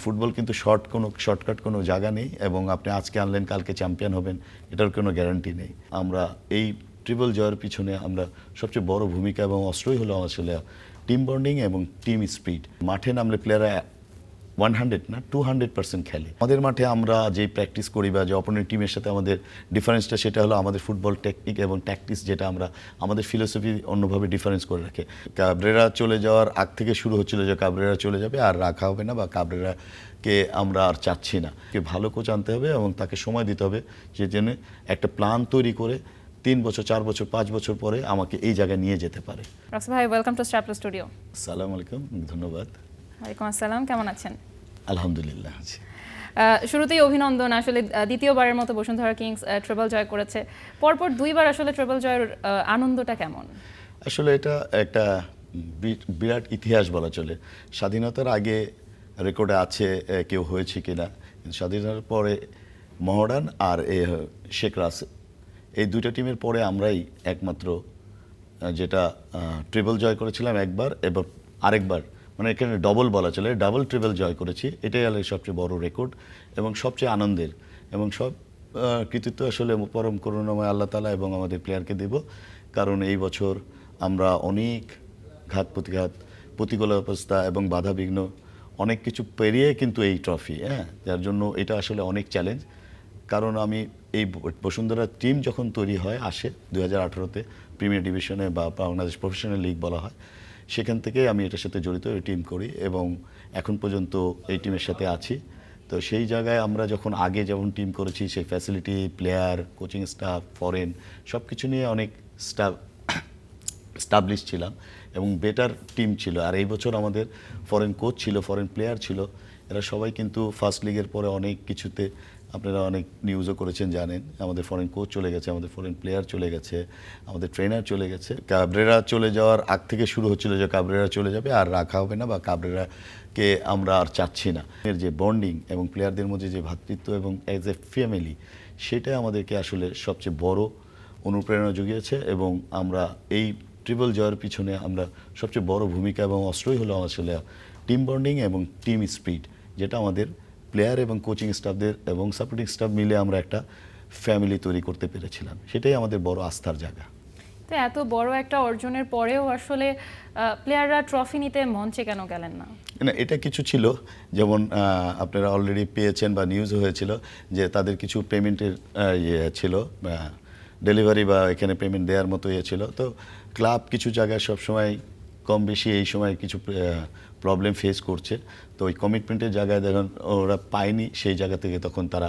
Football কিন্তু shortcut কোনো জায়গা নেই, এবং আপনি আজকে আনলেন কালকে চ্যাম্পিয়ন হবেন এটার কোনো গ্যারান্টি নেই। আমরা এই ট্রিপল জয়ের পিছনে আমরা সবচেয়ে বড় ভূমিকা এবং অস্ত্রই হলো আসলে টিম বন্ডিং এবং টিম স্পিরিট। মাঠে নামলে প্লেয়াররা 100 না 200% খেলে। আমাদের মাঠে আমরা যে প্র্যাকটিস করি বা যে অপোনেন্ট টিমের সাথে আমাদের ডিফারেন্সটা, সেটা হলো আমাদের ফুটবল টেকনিক এবং ট্যাকটিক্স, যেটা আমরা আমাদের ফিলোসফি অন্যভাবে ডিফারেন্স করে রাখে। কাবরেরা চলে যাওয়ার আগ থেকে শুরু হচ্ছিল যে কাবরেরা চলে যাবে আর রাখা হবে না, বা কাবরেরাকে আমরা আর চাচ্ছি না। ভালো কোচ আনতে হবে এবং তাকে সময় দিতে হবে, যে জন্য একটা প্ল্যান তৈরি করে 3 বছর 4 বছর 5 বছর পরে আমাকে এই জায়গায় নিয়ে যেতে পারে। রাসেল ভাই, welcome to star plus studio. আসসালামু আলাইকুম, ধন্যবাদ। ওয়ালাইকুম আসসালাম, কেমন আছেন? আলহামদুলিল্লাহ আছি। শুরুতেই অভিনন্দন। আসলে দ্বিতীয়বারের মতো বসুন্ধরা কিংস ট্রেবল জয় করেছে। পরপর দুইবার আসলে ট্রেবল জয়ের আনন্দটা কেমন? আসলে এটা একটা বিরাট ইতিহাস বলা চলে। স্বাধীনতার আগে রেকর্ডে আছে কেউ হয়েছে কিনা, স্বাধীনতার পরে মহডার্ন আর শেখ রাসেল, এই দুইটা টিমের পরে আমরাই একমাত্র যেটা ট্রিপল জয় করেছিলাম একবার, এবং আরেকবার, মানে এখানে ডবল বলা চলে, ডাবল ট্রিপল জয় করেছি। এটাই হলো সবচেয়ে বড় রেকর্ড এবং সবচেয়ে আনন্দের, এবং সব কৃতিত্ব আসলে পরম করুণাময় আল্লাহ তাআলা এবং আমাদের প্লেয়ারকে দেব। কারণ এই বছর আমরা অনেক ঘাত প্রতিঘাত, প্রতিকূল অবস্থা এবং বাধাবিঘ্ন অনেক কিছু পেরিয়ে কিন্তু এই ট্রফি, যার জন্য এটা আসলে অনেক চ্যালেঞ্জ। কারণ আমি এই বসুন্ধরা টিম যখন তৈরি হয় আসে 2018-তে প্রিমিয়ার ডিভিশনে বা বাংলাদেশ প্রফেশনাল লিগ বলা হয়, সেখান থেকে আমি এটার সাথে জড়িত, এই টিম করি এবং এখন পর্যন্ত এই টিমের সাথে আছি। তো সেই জায়গায় আমরা যখন আগে যেমন টিম করেছি, সেই facility, player, coaching staff, foreign সব কিছু নিয়ে অনেক স্টাবলিশ ছিলাম এবং বেটার টিম ছিল। আর এই বছর আমাদের ফরেন কোচ ছিল, ফরেন প্লেয়ার ছিল, এরা সবাই কিন্তু ফার্স্ট লিগের পরে অনেক কিছুতে, আপনারা অনেক নিউজও করেছেন জানেন, আমাদের ফরেন কোচ চলে গেছে, আমাদের ফরেন প্লেয়ার চলে গেছে, আমাদের ট্রেনার চলে গেছে। কাবরেরা চলে যাওয়ার আগ থেকে শুরু হচ্ছিল যে কাবরেরা চলে যাবে আর রাখা হবে না, বা কাবরেরাকে আমরা আর চাচ্ছি না। এর যে বন্ডিং এবং প্লেয়ারদের মধ্যে যে ভ্রাতৃত্ব এবং অ্যাজ এ ফ্যামিলি, সেটাই আমাদেরকে আসলে সবচেয়ে বড় অনুপ্রেরণা জুগিয়েছে। এবং আমরা এই ট্রিপল জয়ের পিছনে আমরা সবচেয়ে বড় ভূমিকা এবং অস্ত্রই হলো আসলে টিম বন্ডিং এবং টিম স্পিরিট, যেটা আমাদের প্লেয়ার এবং কোচিং স্টাফদের এবং সাপোর্টিং স্টাফ মিলে আমরা একটা ফ্যামিলি তৈরি করতে পেরেছিলাম। সেটাই আমাদের বড় আস্থার জায়গা। তো এত বড় একটা অর্জনের পরেও আসলে প্লেয়াররা ট্রফি নিতে মঞ্চে কেন গেলেন না? না, এটা কিছু ছিল, যেমন আপনারা অলরেডি পেয়েছেন বা নিউজ হয়েছিল যে তাদের কিছু পেমেন্টের ইয়ে ছিল, ডেলিভারি বা এখানে পেমেন্ট দেওয়ার মতো ইয়ে ছিল। তো ক্লাব কিছু জায়গায় সবসময় কম বেশি এই সময় কিছু প্রবলেম ফেস করছে। তো ওই কমিটমেন্টের জায়গায় যখন ওরা পায়নি, সেই জায়গা থেকে তখন তারা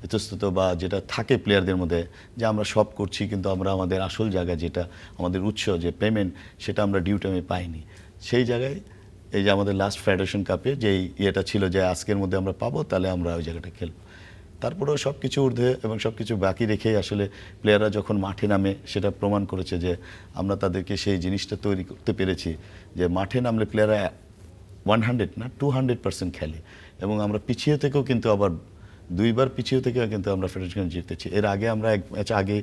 ইতস্তত বা যেটা থাকে প্লেয়ারদের মধ্যে, যে আমরা সব করছি কিন্তু আমরা আমাদের আসল জায়গা, যেটা আমাদের উৎস যে পেমেন্ট, সেটা আমরা ডিউ টাইমে পাইনি। সেই জায়গায় এই যে আমাদের লাস্ট ফেডারেশন কাপে যে ইয়েটা ছিল যে আজকের মধ্যে আমরা পাবো, তাহলে আমরা ওই জায়গাটা খেলবো। তারপরেও সব কিছু ঊর্ধ্বে এবং সব কিছু বাকি রেখেই আসলে প্লেয়াররা যখন মাঠে নামে, সেটা প্রমাণ করেছে যে আমরা তাদেরকে সেই জিনিসটা তৈরি করতে পেরেছি, যে মাঠে নামলে প্লেয়াররা 100 না 200% খেলে। এবং আমরা পিছিয়ে থেকেও কিন্তু আবার দুইবার পিছিয়ে থেকেও কিন্তু আমরা ফেডারেশন জিতেছি। এর আগে আমরা এক ম্যাচ আগে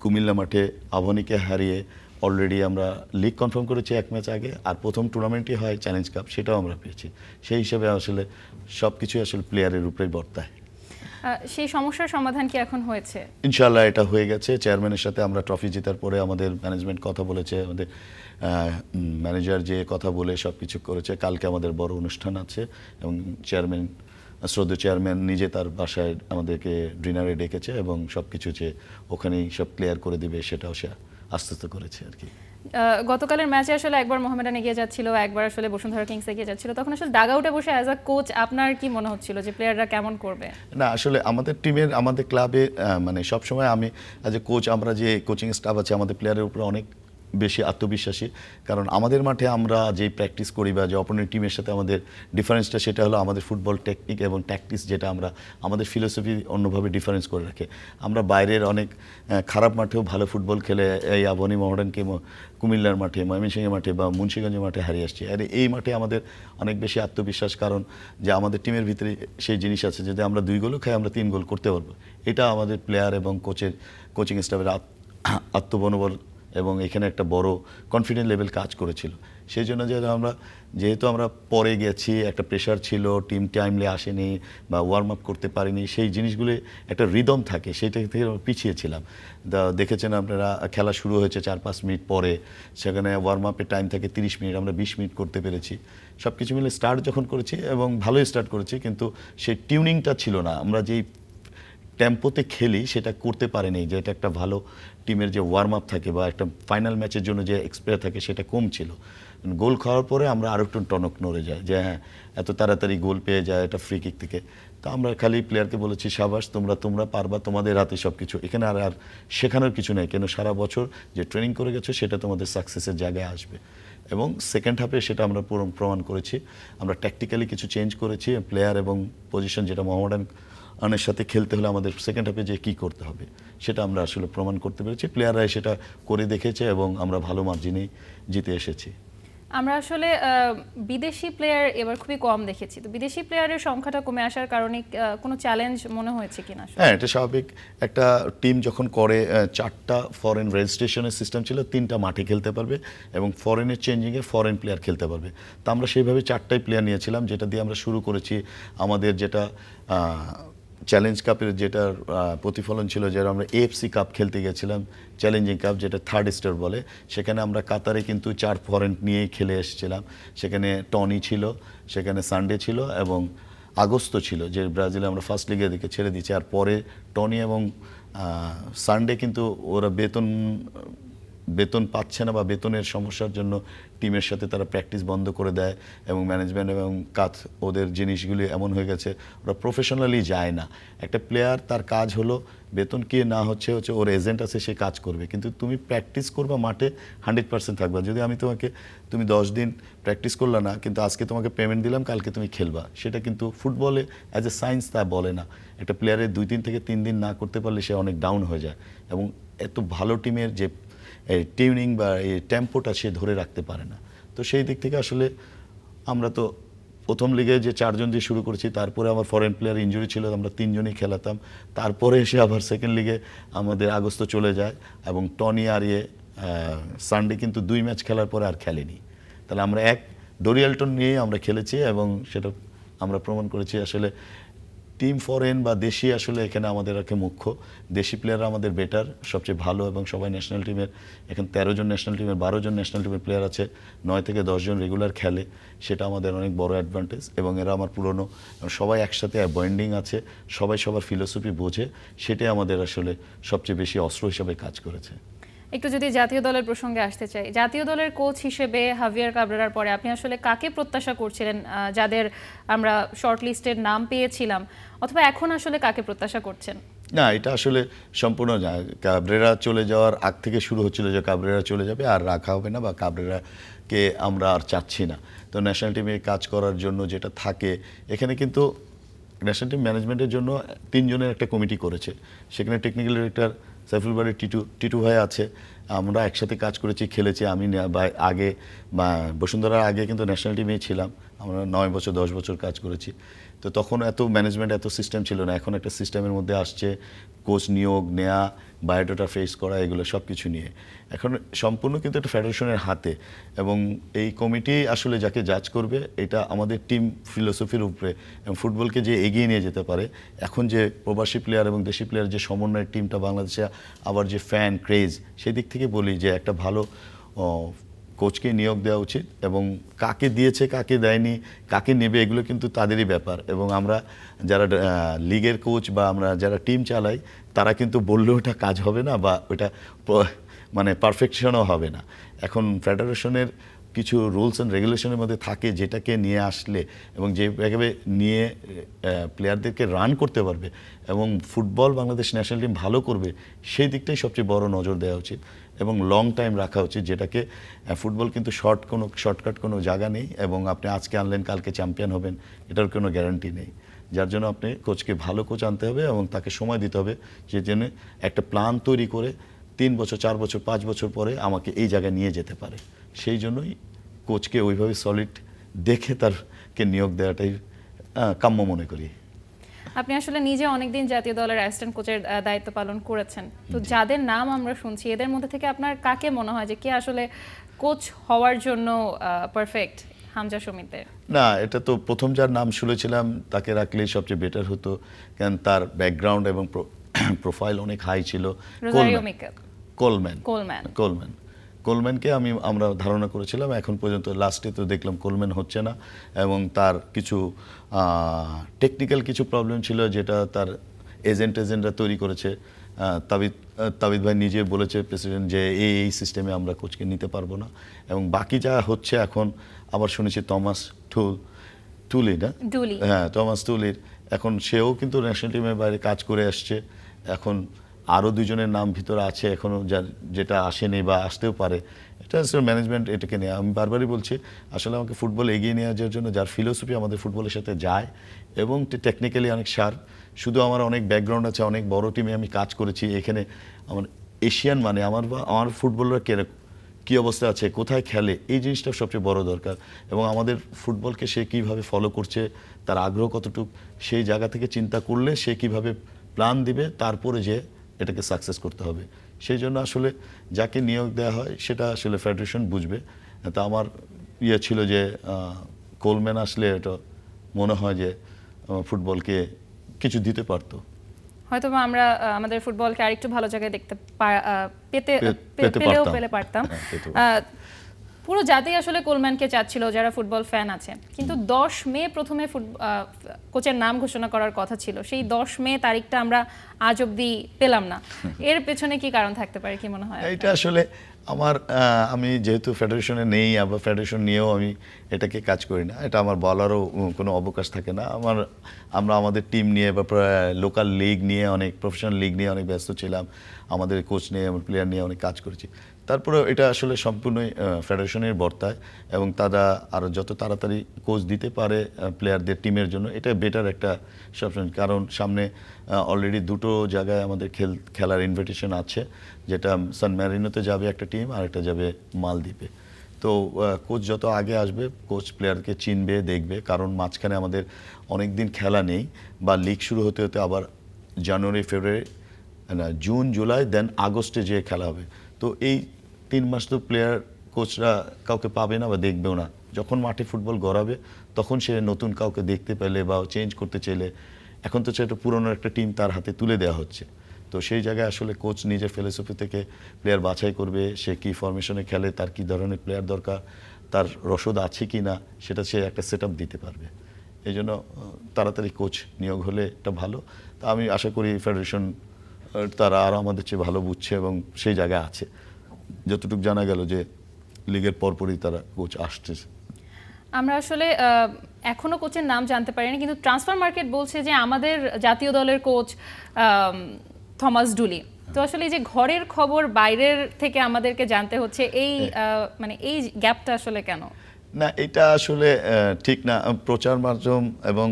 কুমিল্লা মাঠে আবাহনীকে হারিয়ে অলরেডি আমরা লিগ কনফার্ম করেছি এক ম্যাচ আগে, আর প্রথম টুর্নামেন্টই হয় চ্যালেঞ্জ কাপ, সেটাও আমরা পেয়েছি। সেই হিসেবে আসলে সব কিছুই আসলে প্লেয়ারের উপরেই বর্তায়। সেই সমস্যার সমাধান কি এখন হয়েছে? ইনশাআল্লাহ এটা হয়ে গেছে। চেয়ারম্যানের সাথে আমরা ট্রফি জেতার পরে আমাদের ম্যানেজমেন্ট কথা বলেছে, আমাদের ম্যানেজার যে কথা বলে সব কিছু করেছে। কালকে আমাদের বড় অনুষ্ঠান আছে এবং চেয়ারম্যান, শ্রদ্ধেয় চেয়ারম্যান নিজে তার বাসায় আমাদেরকে ডিনারে ডেকেছে এবং সব কিছু যে ওখানেই সব ক্লিয়ার করে দিবে, সেটাও সে আশ্বস্ত করেছে আর কি। গতকালের ম্যাচে আসলে একবার মোহামেডান এগিয়ে যাচ্ছিল, একবার আসলে বসুন্ধরা কিংস এগিয়ে যাচ্ছিল, তখন আসলে ডাগ আউটে বসে অ্যাজ আ কোচ আপনার কি মনে হচ্ছিল যে প্লেয়াররা কেমন করবে? না, আসলে আমাদের টিমের, আমাদের ক্লাবে মানে সবসময় আমি অ্যাজ এ কোচ, আমরা যে কোচিং স্টাফ আছে আমাদের প্লেয়ারের উপরে অনেক বেশি আত্মবিশ্বাসী। কারণ আমাদের মাঠে আমরা যেই প্র্যাকটিস করি বা যে অপোনেন্ট টিমের সাথে আমাদের ডিফারেন্সটা, সেটা হলো আমাদের ফুটবল টেকনিক এবং ট্যাকটিক্স, যেটা আমরা আমাদের ফিলোসফি অন্যভাবে ডিফারেন্স করে রাখে। আমরা বাইরের অনেক খারাপ মাঠেও ভালো ফুটবল খেলে এই আবাহনী, মহডার্নকে কুমিল্লার মাঠে, ময়মনসিংহের মাঠে বা মুন্সিগঞ্জের মাঠে হারিয়ে আসছি। আর এই মাঠে আমাদের অনেক বেশি আত্মবিশ্বাস, কারণ যে আমাদের টিমের ভিতরে সেই জিনিস আছে, যদি আমরা 2 গোলও খাই আমরা 3 গোল করতে পারবো। এটা আমাদের প্লেয়ার এবং কোচিং স্টাফের আত্মমনোবল এবং এখানে একটা বড় কনফিডেন্ট লেভেল কাজ করেছিল। সেই জন্য যে আমরা যেহেতু আমরা পরে গেছি, একটা প্রেশার ছিল, টিম টাইমলি আসেনি বা ওয়ার্ম আপ করতে পারিনি, সেই জিনিসগুলি একটা রিদম থাকে, সেইটা থেকে আমরা পিছিয়ে ছিলাম। দেখেছেন আপনারা, খেলা শুরু হয়েছে 4-5 মিনিট পরে, সেখানে ওয়ার্ম আপের টাইম থাকে 30 মিনিট, আমরা 20 মিনিট করতে পেরেছি। সব কিছু মিলে স্টার্ট যখন করেছি এবং ভালোই স্টার্ট করেছি, কিন্তু সেই টিউনিংটা ছিল না। আমরা যেই টেম্পোতে খেলি সেটা করতে পারিনি, যে এটা একটা ভালো টিমের যে ওয়ার্ম আপ থাকে বা একটা ফাইনাল ম্যাচের জন্য যে এক্সপায়ার থাকে সেটা কম ছিল। গোল খাওয়ার পরে আমরা আরও একটু টনক নড়ে যায় যে হ্যাঁ, এত তাড়াতাড়ি গোল পেয়ে যায় এটা ফ্রি কিক থেকে। তো আমরা খালি প্লেয়ারকে বলেছি সাবাস, তোমরা পারবা, তোমাদের হাতে সব কিছু, এখানে আর শেখানোর কিছু নেই, কেন সারা বছর যে ট্রেনিং করে গেছো সেটা তোমাদের সাকসেসের জায়গায় আসবে। এবং সেকেন্ড হাফে সেটা আমরা প্রমাণ করেছি। আমরা ট্যাকটিক্যালি কিছু চেঞ্জ করেছি, প্লেয়ার এবং পজিশন, যেটা মোহামেডানের সাথে খেলতে হলে আমাদের সেকেন্ড হাফে যে কী করতে হবে সেটা আমরা আসলে প্রমাণ করতে পেরেছি। প্লেয়াররাই সেটা করে দেখেছে এবং আমরা ভালো মার্জিনেই জিতে এসেছি। আমরা আসলে বিদেশি প্লেয়ার এবার খুবই কম দেখেছি, তো বিদেশি প্লেয়ারের সংখ্যাটা কমে আসার কারণে কোনো চ্যালেঞ্জ মনে হয়েছে কিনা? হ্যাঁ, এটা স্বাভাবিক। একটা টিম যখন করে 4টা ফরেন রেজিস্ট্রেশনের সিস্টেম ছিল, 3টা মাঠে খেলতে পারবে এবং ফরেনের চেঞ্জিংয়ে ফরেন প্লেয়ার খেলতে পারবে। তো আমরা সেইভাবে 4টাই প্লেয়ার নিয়েছিলাম, যেটা দিয়ে আমরা শুরু করেছি। আমাদের যেটা চ্যালেঞ্জ কাপের যেটার প্রতিফলন ছিল, যেটা আমরা এএফসি কাপ খেলতে গেছিলাম, চ্যালেঞ্জিং কাপ যেটা 3rd স্টার বলে, সেখানে আমরা কাতারে কিন্তু 4 ফরেন নিয়েই খেলে এসেছিলাম। সেখানে টনি ছিল, সেখানে সানডে ছিল এবং আগস্ত ছিল, যে ব্রাজিলে আমরা ফার্স্ট লিগে দিকে ছেড়ে দিচ্ছি। আর পরে টনি এবং সানডে কিন্তু ওরা বেতন পাচ্ছে না বা বেতনের সমস্যার জন্য টিমের সাথে তারা প্র্যাকটিস বন্ধ করে দেয় এবং ম্যানেজমেন্ট এবং ওদের জিনিসগুলি এমন হয়ে গেছে, ওরা প্রফেশনালি যায় না। একটা প্লেয়ার, তার কাজ হলো বেতন কি না হচ্ছে ওর এজেন্ট আছে, সে কাজ করবে, কিন্তু তুমি প্র্যাকটিস করবা মাঠে 100% থাকবা। যদি আমি তুমি 10 দিন প্র্যাকটিস করলা না, কিন্তু আজকে তোমাকে পেমেন্ট দিলাম, কালকে তুমি খেলবা, সেটা কিন্তু ফুটবলে অ্যাজ এ সায়েন্স তা বলে না। একটা প্লেয়ারের 2 দিন থেকে 3 দিন না করতে পারলে সে অনেক ডাউন হয়ে যায় এবং এত ভালো টিমের যে এই টিউনিং বা এই টেম্পোটা সে ধরে রাখতে পারে না। তো সেই দিক থেকে আসলে আমরা তো প্রথম লিগে যে 4 জন দিয়ে শুরু করেছি, তারপরে আমার ফরেন প্লেয়ার ইনজুরি ছিল, আমরা 3 জনই খেলাতাম। তারপরে এসে আবার সেকেন্ড লিগে আমাদের আগস্ট চলে যায় এবং টনি আর সানডে কিন্তু 2 ম্যাচ খেলার পরে আর খেলেনি। তাহলে আমরা ডোরিয়ালটন নিয়ে আমরা খেলেছি এবং সেটা আমরা প্রমাণ করেছি আসলে টিম ফরেন বা দেশি আসলে এখানে আমাদের মুখ্য। দেশি প্লেয়াররা আমাদের বেটার, সবচেয়ে ভালো, এবং সবাই ন্যাশনাল টিমের, এখন 13 জন ন্যাশনাল টিমের, 12 জন ন্যাশনাল টিমের প্লেয়ার আছে, 9 থেকে 10 জন রেগুলার খেলে, সেটা আমাদের অনেক বড় অ্যাডভান্টেজ। এবং এরা আমার পুরনো, সবাই একসাথে বন্ডিং আছে, সবাই সবার ফিলোসফি বোঝে, সেটাই আমাদের আসলে সবচেয়ে বেশি অস্ত্র হিসাবে কাজ করেছে। একটু যদি জাতীয় দলের প্রসঙ্গে আসতে চাই, জাতীয় দলের কোচ হিসেবে হাভিয়ার কাবরেরার পরে আপনি আসলে কাকে প্রত্যাশা করছিলেন, যাদের আমরা শর্ট লিস্টের নাম পেয়েছিলাম, অথবা এখন আসলে কাকে প্রত্যাশা করছেন? না, এটা আসলে সম্পূর্ণ কাবরেরা চলে যাওয়ার আগ থেকে শুরু হচ্ছিল যে কাবরেরা চলে যাবে আর রাখা হবে না, বা কাবরেরাকে আমরা আর চাচ্ছি না। তো ন্যাশনাল টিমে কাজ করার জন্য যেটা থাকে, এখানে কিন্তু ন্যাশনাল টিম ম্যানেজমেন্টের জন্য 3 জনের একটা কমিটি করেছে। সেখানে টেকনিক্যাল ডিরেক্টর সাইফুল বাড়ি টিটু ভাই আছে, আমরা একসাথে কাজ করেছি, খেলেছি। আমি আগে বসুন্ধরার আগে কিন্তু ন্যাশনাল টিমেই ছিলাম, আমরা 9 বছর 10 বছর কাজ করেছি। তো তখন এত ম্যানেজমেন্ট, এত সিস্টেম ছিল না। এখন একটা সিস্টেমের মধ্যে আসছে, কোচ নিয়োগ নেওয়া, বায়োডাটা ফেস করা, এগুলো সব কিছু নিয়ে এখন সম্পূর্ণ কিন্তু একটা ফেডারেশনের হাতে। এবং এই কমিটি আসলে যাকে জাজ করবে, এটা আমাদের টিম ফিলোসফির উপরে এবং ফুটবলকে যে এগিয়ে নিয়ে যেতে পারে। এখন যে প্রবাসী প্লেয়ার এবং দেশি প্লেয়ার যে সমন্বয়ের টিমটা বাংলাদেশে, আবার যে ফ্যান ক্রেজ, সেই দিক থেকে বলি যে একটা ভালো কোচকে নিয়োগ দেওয়া উচিত। এবং কাকে দিয়েছে, কাকে দেয়নি, কাকে নেবে, এগুলো কিন্তু তাদেরই ব্যাপার। এবং আমরা যারা লিগের কোচ বা আমরা যারা টিম চালাই, তারা কিন্তু বললেও ওটা কাজ হবে না বা ওটা মানে পারফেকশনও হবে না। এখন ফেডারেশনের কিছু রুলস অ্যান্ড রেগুলেশনের মধ্যে থাকে, যেটাকে নিয়ে আসলে এবং যেভাবে নিয়ে প্লেয়ারদেরকে রান করতে পারবে এবং ফুটবল বাংলাদেশ ন্যাশনাল টিম ভালো করবে, সেই দিকটাই সবচেয়ে বড় নজর দেওয়া উচিত এবং লং টাইম রাখা উচিত। যেটাকে ফুটবল কিন্তু শর্টকাট কোনো জায়গা নেই, এবং আপনি আজকে আনলেন কালকে চ্যাম্পিয়ন হবেন, এটার কোনো গ্যারান্টি নেই। যার জন্য আপনি কোচকে ভালো কোচ আনতে হবে এবং তাকে সময় দিতে হবে, যে জন্য একটা প্ল্যান তৈরি করে 3 বছর 4 বছর 5 বছর পরে আমাকে এই জায়গায় নিয়ে যেতে পারে। সেই জন্যই কোচকে ওইভাবে সলিড দেখে তারকে নিয়োগ দেওয়াটাই কাম্য মনে করি। আপনি আসলে নিজে অনেকদিন জাতীয় দলের অ্যাসিস্ট্যান্ট কোচের দায়িত্ব পালন করেছেন, তো যাদের নাম আমরা শুনছি, এদের মধ্যে থেকে আপনার কাকে মনে হয় যে কে আসলে কোচ হওয়ার জন্য পারফেক্ট? হামজা সুমিতের? না, এটা তো প্রথম যার নাম শুনেছিলাম তাকে রাখলেই সবচেয়ে বেটার হতো, কারণ তার ব্যাকগ্রাউন্ড এবং প্রোফাইল অনেক হাই ছিল। Rosario Michael. Coleman Coleman. Coleman কোলম্যানকে আমরা ধারণা করেছিলাম, এখন পর্যন্ত লাস্টে তো দেখলাম কোলম্যান হচ্ছে না, এবং তার কিছু টেকনিক্যাল কিছু প্রবলেম ছিল যেটা তার এজেন্টরা তৈরি করেছে। তাবিদ ভাই নিজে বলেছে প্রেসিডেন্ট যে এই সিস্টেমে আমরা কোচকে নিতে পারবো না, এবং বাকি যা হচ্ছে এখন আবার শুনেছি টুলি না, ডুলি। হ্যাঁ, টমাস টুলির এখন সেও কিন্তু ন্যাশনাল টিমের বাইরে কাজ করে আসছে। এখন আরও দুজনের নাম ভিতরে আছে এখনও, যেটা আসেনি বা আসতেও পারে। এটা আসলে ম্যানেজমেন্ট এটাকে নিয়ে, আমি বারবারই বলছি আসলে আমাকে ফুটবল এগিয়ে নিয়ে যাওয়ার জন্য যার ফিলোসফি আমাদের ফুটবলের সাথে যায় এবং টেকনিক্যালি অনেক শার্প। শুধু আমার অনেক ব্যাকগ্রাউন্ড আছে, অনেক বড় টিমে আমি কাজ করেছি। এখানে আমার এশিয়ান মানে আমার ফুটবলরা কী অবস্থা আছে, কোথায় খেলে, এই জিনিসটা সবচেয়ে বড় দরকার। এবং আমাদের ফুটবলকে সে কীভাবে ফলো করছে, তার আগ্রহ কতটুকু, সেই জায়গা থেকে চিন্তা করলে সে কীভাবে প্ল্যান দিবে, তারপরে যে এটাকে সাকসেস করতে হবে। সেই জন্য আসলে যাকে নিয়োগ দেওয়া হয় সেটা আসলে ফেডারেশন বুঝবে। তা আমার ছিল যে কোলম্যান আসলে এটা মনে হয় যে ফুটবলকে কিছু দিতে পারতো। হয়তো আমরা আমাদের ফুটবলকে আরেকটু ভালো জায়গায় দেখতে পেলে পারতাম। পুরো জাতি আসলে কোলম্যানকে চাচ্ছিল যারা ফুটবল ফ্যান আছে, কিন্তু 10 মে প্রথমে কোচের নাম ঘোষণা করার কথা ছিল, সেই 10 মে তারিখটা আমরা আজ অবধি পেলাম না। এর পেছনে কি কারণ থাকতে পারে, কি মনে হয়? এটা আসলে আমি যেহেতু ফেডারেশনে নেই, আবার ফেডারেশন নিয়েও আমি এটাকে কাজ করি না, এটা আমার বলারও কোনো অবকাশ থাকে না। আমরা আমাদের টিম নিয়ে বা লোকাল লিগ নিয়ে, অনেক প্রফেশনাল লিগ নিয়ে অনেক ব্যস্ত ছিলাম, আমাদের কোচ নিয়ে, আমার প্লেয়ার নিয়ে অনেক কাজ করেছি। তারপরে এটা আসলে সম্পূর্ণই ফেডারেশনের বর্তায়, এবং তারা আরও যত তাড়াতাড়ি কোচ দিতে পারে প্লেয়ারদের টিমের জন্য, এটা বেটার একটা সবসময়। কারণ সামনে অলরেডি দুটো জায়গায় আমাদের খেলার ইনভিটেশন আছে, যেটা সান ম্যারিনোতে যাবে একটা টিম, আর একটা যাবে মালদ্বীপে। তো কোচ যত আগে আসবে, কোচ প্লেয়ারকে চিনবে, দেখবে, কারণ মাঝখানে আমাদের অনেক দিন খেলা নেই, বা লিগ শুরু হতে হতে আবার জানুয়ারি, ফেব্রুয়ারি, জুন, জুলাই, দেন আগস্টে যে খেলা হবে। তো এই 3 মাস তো প্লেয়ার কোচরা কাউকে পাবে না বা দেখবেও না। যখন মাঠে ফুটবল গড়াবে তখন সে নতুন কাউকে দেখতে পেলে বা চেঞ্জ করতে চাইলে, এখন তো সেটা পুরনো একটা টিম তার হাতে তুলে দেওয়া হচ্ছে। তো সেই জায়গায় আসলে কোচ নিজের ফিলোসফি থেকে প্লেয়ার বাছাই করবে, সে কী ফরমেশনে খেলে, তার কী ধরনের প্লেয়ার দরকার, তার রসদ আছে কি না, সেটা সে একটা সেট আপ দিতে পারবে। এই জন্য তাড়াতাড়ি কোচ নিয়োগ হলে এটা ভালো। তা আমি আশা করি ফেডারেশন তারা আরও আমাদের চেয়ে ভালো বুঝছে এবং সেই জায়গায় আছে। যতটুকু জানা গেল যে লিগের পরপরই তারা কোচ আসছে। আমরা আসলে এখনো কোচের নাম জানতে পারিনি, কিন্তু ট্রান্সফার মার্কেট বলছে যে আমাদের জাতীয় দলের কোচ থমাস ডুলি। তো আসলে এই যে ঘরের খবর বাইরের থেকে আমাদেরকে জানতে হচ্ছে, এই মানে এই গ্যাপটা আসলে কেন? না, এটা আসলে ঠিক না। প্রচার মাধ্যম এবং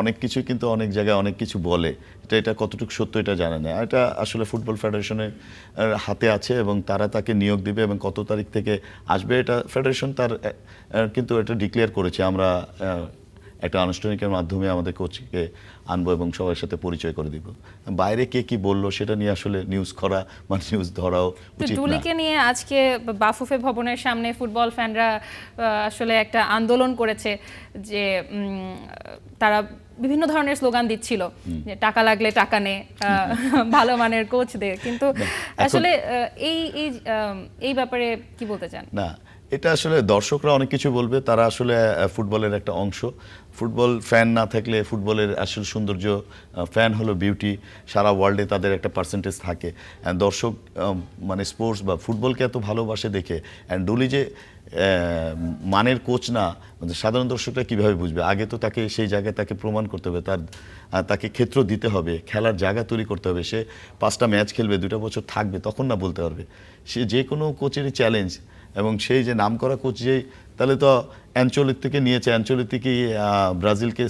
অনেক কিছু কিন্তু অনেক জায়গায় অনেক কিছু বলে, এটা কতটুকু সত্য এটা জানে না। এটা আসলে ফুটবল ফেডারেশনের হাতে আছে, এবং তারা তাকে নিয়োগ দিবে এবং কত তারিখ থেকে আসবে এটা ফেডারেশন তার কিন্তু এটা ডিক্লেয়ার করেছে। আমরা একটা আনুষ্ঠানিকের মাধ্যমে আমাদের কোচকে আনবো এবং সবার সাথে পরিচয় করে দিব। বাইরে কে কি বললো সেটা নিয়ে আসলে নিউজ করা বা নিউজ ধরাও উচিত না। ডুলিকে নিয়ে আজকে বাফুফে ভবনের সামনে ফুটবল ফ্যানরা আসলে একটা আন্দোলন করেছে, যে তারা বিভিন্ন ধরনের স্লোগান দিচ্ছিল, যে টাকা লাগলে টাকা নে, ভালো মানের কোচ দে। কিন্তু আসলে এই ব্যাপারে কি বলতে চান? না, এটা আসলে দর্শকরা অনেক কিছু বলবে, তারা আসলে ফুটবলের একটা অংশ। ফুটবল ফ্যান না থাকলে ফুটবলের আসল সৌন্দর্য, ফ্যান হলো বিউটি, সারা ওয়ার্ল্ডে তাদের একটা পার্সেন্টেজ থাকে। দর্শক মানে স্পোর্টস বা ফুটবলকে এত ভালোবাসে দেখে, অ্যান্ড ডুলি যে মানের কোচ না, সাধারণ দর্শকরা কীভাবে বুঝবে? আগে তো তাকে সেই জায়গায় তাকে প্রমাণ করতে হবে, তাকে ক্ষেত্র দিতে হবে, খেলার জায়গা তৈরি করতে হবে। সে 5টা ম্যাচ খেলবে, 2টা বছর থাকবে, তখন না বলতে পারবে। সে যে কোনো কোচেরই চ্যালেঞ্জ, এবং সেই যে নাম করা কোচ যেই, তাহলে তো অ্যানচেলোত্তিকে নিয়েছে, অ্যানচেলোত্তি ব্রাজিলকে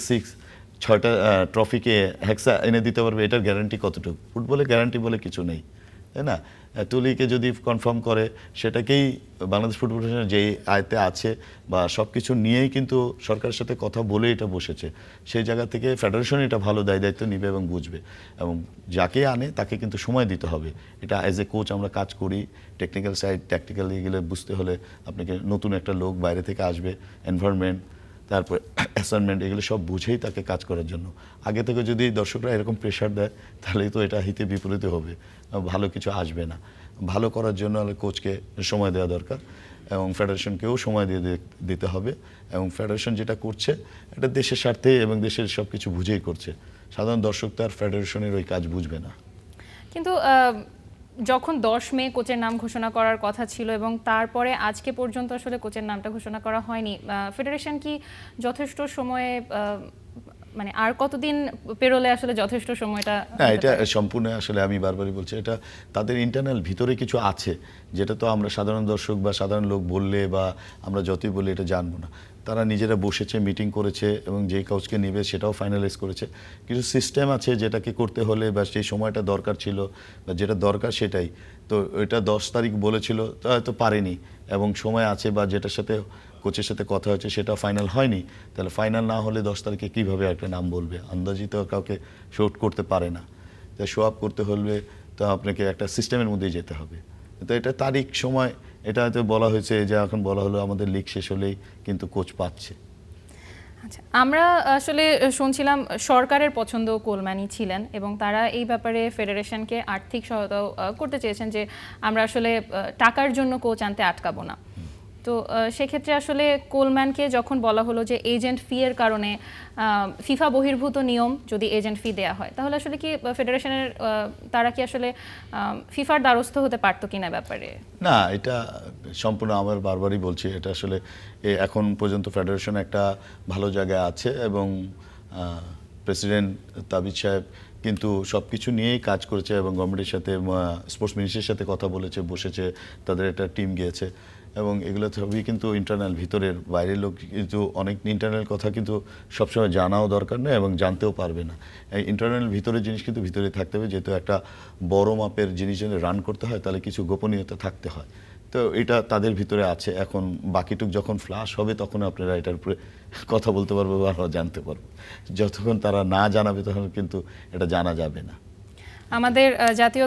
6টা ট্রফিকে হেক্সা এনে দিতে পারবে, এটার গ্যারান্টি কতটুকু? ফুটবলে গ্যারান্টি বলে কিছু নেই। তাই না? তুলিকে যদি কনফার্ম করে সেটাকেই বাংলাদেশ ফুটবল ফেডারেশন যেই আয়তে আছে বা সব কিছু নিয়েই কিন্তু সরকারের সাথে কথা বলে এটা বসেছে, সেই জায়গা থেকে ফেডারেশন এটা ভালো দায়িত্ব নিবে এবং বুঝবে, এবং যাকে আনে তাকে কিন্তু সময় দিতে হবে। এটা অ্যাজ এ কোচ আমরা কাজ করি, টেকনিক্যাল সাইড ট্যাকটিক্যাল এগুলো বুঝতে হলে আপনাকে নতুন একটা লোক বাইরে থেকে আসবে, এনভায়রনমেন্ট, তারপর অ্যাসাইনমেন্ট, এগুলো সব বুঝেই তাকে কাজ করার জন্য। আগে থেকে যদি দর্শকরা এরকম প্রেশার দেয় তাহলে তো এটা হিতে বিপরীতে হবে, ভালো কিছু আসবে না। ভালো করার জন্য কোচকে সময় দেওয়া দরকার এবং ফেডারেশনকেও সময় দিতে হবে, এবং ফেডারেশন যেটা করছে এটা দেশের স্বার্থে এবং দেশের সব কিছু বুঝেই করছে। সাধারণ দর্শক তার ফেডারেশনের ওই কাজ বুঝবে না। কিন্তু যখন 10 মে কোচের নাম ঘোষণা করার কথা ছিল এবং তারপরে আজকে পর্যন্ত আসলে কোচের নামটা ঘোষণা করা হয়নি, ফেডারেশন কি যথেষ্ট সময়ে মানে আর কতদিন পেরোলে আসলে যথেষ্ট সময়টা? না, এটা সম্পূর্ণ আসলে আমি বারবারই বলছি, এটা তাদের ইন্টারনাল ভিতরে কিছু আছে যেটা তো আমরা সাধারণ দর্শক বা সাধারণ লোক বললে বা আমরা যতই বলি এটা জানবো না। তারা নিজেরা বসেছে, মিটিং করেছে এবং যেই কোচকে নেবে সেটাও ফাইনালাইজ করেছে। কিছু সিস্টেম আছে যেটাকে করতে হলে বা সেই সময়টা দরকার ছিল বা যেটা দরকার সেটাই তো, এটা 10 তারিখ বলেছিল তা হয়তো পারেনি, এবং সময় আছে বা যেটার সাথে কোচের সাথে কথা হয়েছে সেটা ফাইনাল হয়নি। তাহলে ফাইনাল না হলে 10 তারিখে কীভাবে একটা নাম বলবে? আন্দাজি তো কাউকে শোট করতে পারে না। তাই শো আপ করতে হলে তো আপনাকে একটা সিস্টেমের মধ্যেই যেতে হবে। তো এটা তারিখ সময় এটা হয়তো বলা হয়েছে, যে এখন বলা হলো আমাদের লিগ শেষ হলেই কিন্তু কোচ পাচ্ছে। আচ্ছা, আমরা আসলে শুনছিলাম সরকারের পছন্দ কোলম্যানই ছিলেন এবং তারা এই ব্যাপারে ফেডারেশনকে আর্থিক সহায়তাও করতে চেয়েছেন, যে আমরা আসলে টাকার জন্য কোচ আনতে আটকাবো না। তো সেক্ষেত্রে আসলে কোলম্যানকে যখন বলা হলো যে এজেন্ট ফি এর কারণে ফিফা বহির্ভূত নিয়ম যদি এজেন্ট ফি দেওয়া হয়, তাহলে আসলে কি ফেডারেশনের তারা কি আসলে ফিফার দ্বারস্থ হতে পারতো কিনা ব্যাপারে? না, এটা সম্পূর্ণ আমার বারবারই বলছি, এটা আসলে এখন পর্যন্ত ফেডারেশন একটা ভালো জায়গায় আছে এবং প্রেসিডেন্ট তাবিজ সাহেব কিন্তু সব কিছু নিয়েই কাজ করেছে এবং গভর্নমেন্টের সাথে, স্পোর্টস মিনিস্ট্রির সাথে কথা বলেছে, বসেছে, তাদের একটা টিম গিয়েছে এবং এগুলো সবই কিন্তু ইন্টারনাল, ভিতরের, বাইরের লোক কিন্তু অনেক ইন্টারনাল কথা কিন্তু সবসময় জানাও দরকার নেই এবং জানতেও পারবে না। এই ইন্টারনাল ভিতরের জিনিস কিন্তু ভিতরে থাকতে হবে, যেহেতু একটা বড় মাপের জিনিস যদি রান করতে হয় তাহলে কিছু গোপনীয়তা থাকতে হয়। তো এটা তাদের ভিতরে আছে। এখন বাকিটুক যখন ফ্লাশ হবে তখন আপনারা এটার উপরে কথা বলতে পারবো বা জানতে পারবো। যতক্ষণ তারা না জানাবে তখন কিন্তু এটা জানা যাবে না। আমাদের জাতীয়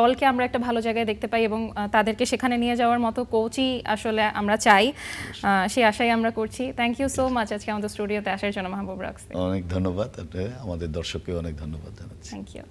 দলকে আমরা একটা ভালো জায়গায় দেখতে পাই এবং তাদেরকে সেখানে নিয়ে যাওয়ার মতো কোচই আসলে আমরা চাই, সেই আশাই আমরা করছি। থ্যাংক ইউ সো মাচ আজকে আমাদের স্টুডিওতে আসার জন্য মাহবুব রাক্সি। অনেক ধন্যবাদ, আমাদের দর্শককে অনেক ধন্যবাদ জানাচ্ছি। Thank you.